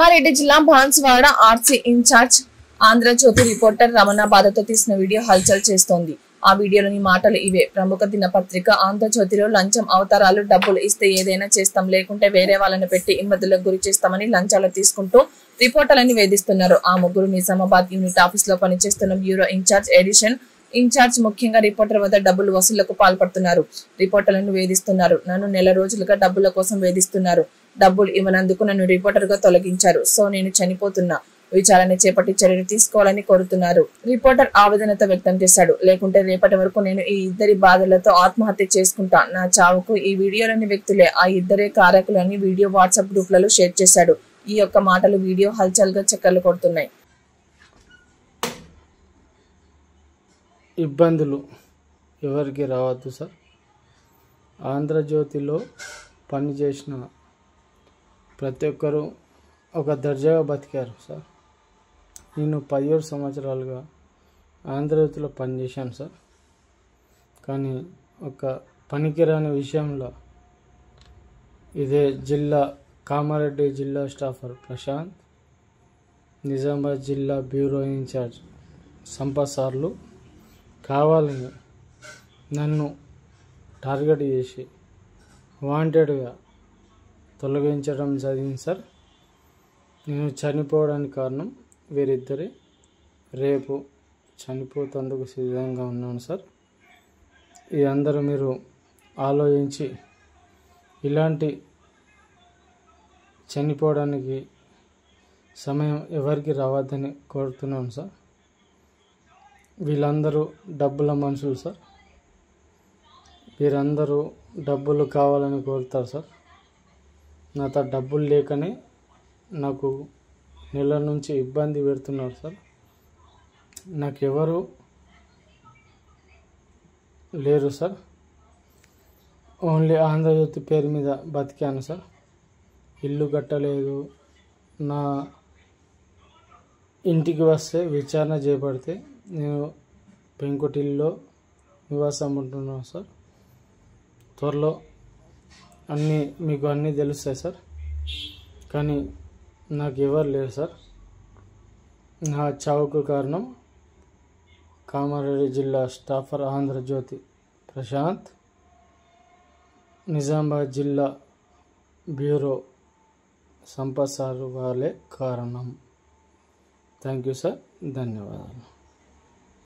కామారెడ్డి జిల్లా Banswada RC in charge Andhrajyothy reporter Ramana బాధతో తీసిన వీడియో హల్చల్ చేస్తోంది. ఆ వీడియోలోని మాటలు ఇవే. ప్రముఖ దినపత్రిక ఆంధ్రజ్యోతిలో లంచం అవతారాలు, డబ్బులు ఇస్తే ఏదైనా చేస్తాం, లేకుంటే వేరే వాళ్ళని పెట్టి ఇబ్బందులకు గురి చేస్తామని లంచాలు తీసుకుంటూ రిపోర్టర్లని వేధిస్తున్నారు. ఆ ముగ్గురు నిజామాబాద్ యూనిట్ ఆఫీస్ లో పనిచేస్తున్న బ్యూరో ఇన్ఛార్జ్, ఎడిషన్ ఇన్ఛార్జ్ ముఖ్యంగా రిపోర్టర్ వద్ద డబ్బులు వసూళ్లకు పాల్పడుతున్నారు. రిపోర్టర్లను వేధిస్తున్నారు. నన్ను నెల రోజులుగా డబ్బుల కోసం వేధిస్తున్నారు. డబ్బులు ఇవ్వనందుకు నన్ను రిపోర్టర్ గా తొలగించారు. సో నేను చనిపోతున్నా, విచారణ చేపట్టి చర్యలు తీసుకోవాలని కోరుతున్నారు. రిపోర్టర్ ఆవేదనతో వ్యక్తం చేశాడు. లేకుంటే రేపటి వరకు నేను ఈ ఇద్దరి బాధలతో ఆత్మహత్య చేసుకుంటా. నా చావుకు ఈ వీడియోలోని వ్యక్తులే ఆ ఇద్దరే కారకులని వీడియో వాట్సాప్ గ్రూప్లలో షేర్ చేశాడు. ఈ యొక్క మాటలు వీడియో హల్చల్ గా చక్కర్లు కొడుతున్నాయి. ఇబ్బందులు ఎవరికి రావద్దు సార్. ఆంధ్రజ్యోతిలో పనిచేసిన ప్రతి ఒక్కరూ ఒక దర్జాగా బతికారు సార్. నేను 17 సంవత్సరాలుగా ఆంధ్రజ్యోతిలో పనిచేశాను సార్. కానీ ఒక పనికిరాని విషయంలో ఇదే జిల్లా కామారెడ్డి జిల్లా స్టాఫర్ ప్రశాంత్, నిజామాబాద్ జిల్లా బ్యూరో ఇన్ఛార్జ్ సంపత్ సార్లు కావాలని నన్ను టార్గెట్ చేసి వాంటెడ్గా తొలగించడం జరిగింది సార్. నేను చనిపోవడానికి కారణం వీరిద్దరే. రేపు చనిపోతందుకు సిద్ధంగా ఉన్నాను సార్. ఇది అందరూ మీరు ఆలోచించి ఇలాంటి చనిపోవడానికి సమయం ఎవరికి రావద్దని కోరుతున్నాను సార్. వీళ్ళందరూ డబ్బుల మనుషులు సార్. వీరందరూ డబ్బులు కావాలని కోరుతారు సార్. నాతో డబ్బులు లేకనే నాకు నెల నుంచి ఇబ్బంది పెడుతున్నారు సార్. నాకెవరు లేరు సార్. ఓన్లీ ఆంధ్రజ్యోతి పేరు మీద బతికాను సార్. ఇల్లు కట్టలేదు. నా ఇంటికి వస్తే విచారణ చేపడితే నేను పెంకుటిల్లో నివాసం ఉంటున్నాను సార్. త్వరలో మీకు అన్నీ తెలుస్తాయి సార్. కానీ నాకు ఎవరు లేరు సార్. నా చావుకు కారణం కామారెడ్డి జిల్లా స్టాఫర్ ఆంధ్రజ్యోతి ప్రశాంత్, నిజామాబాద్ జిల్లా బ్యూరో సంపత్ సార్ వాళ్ళే కారణం. Thank you sir. ధన్యవాదాలు.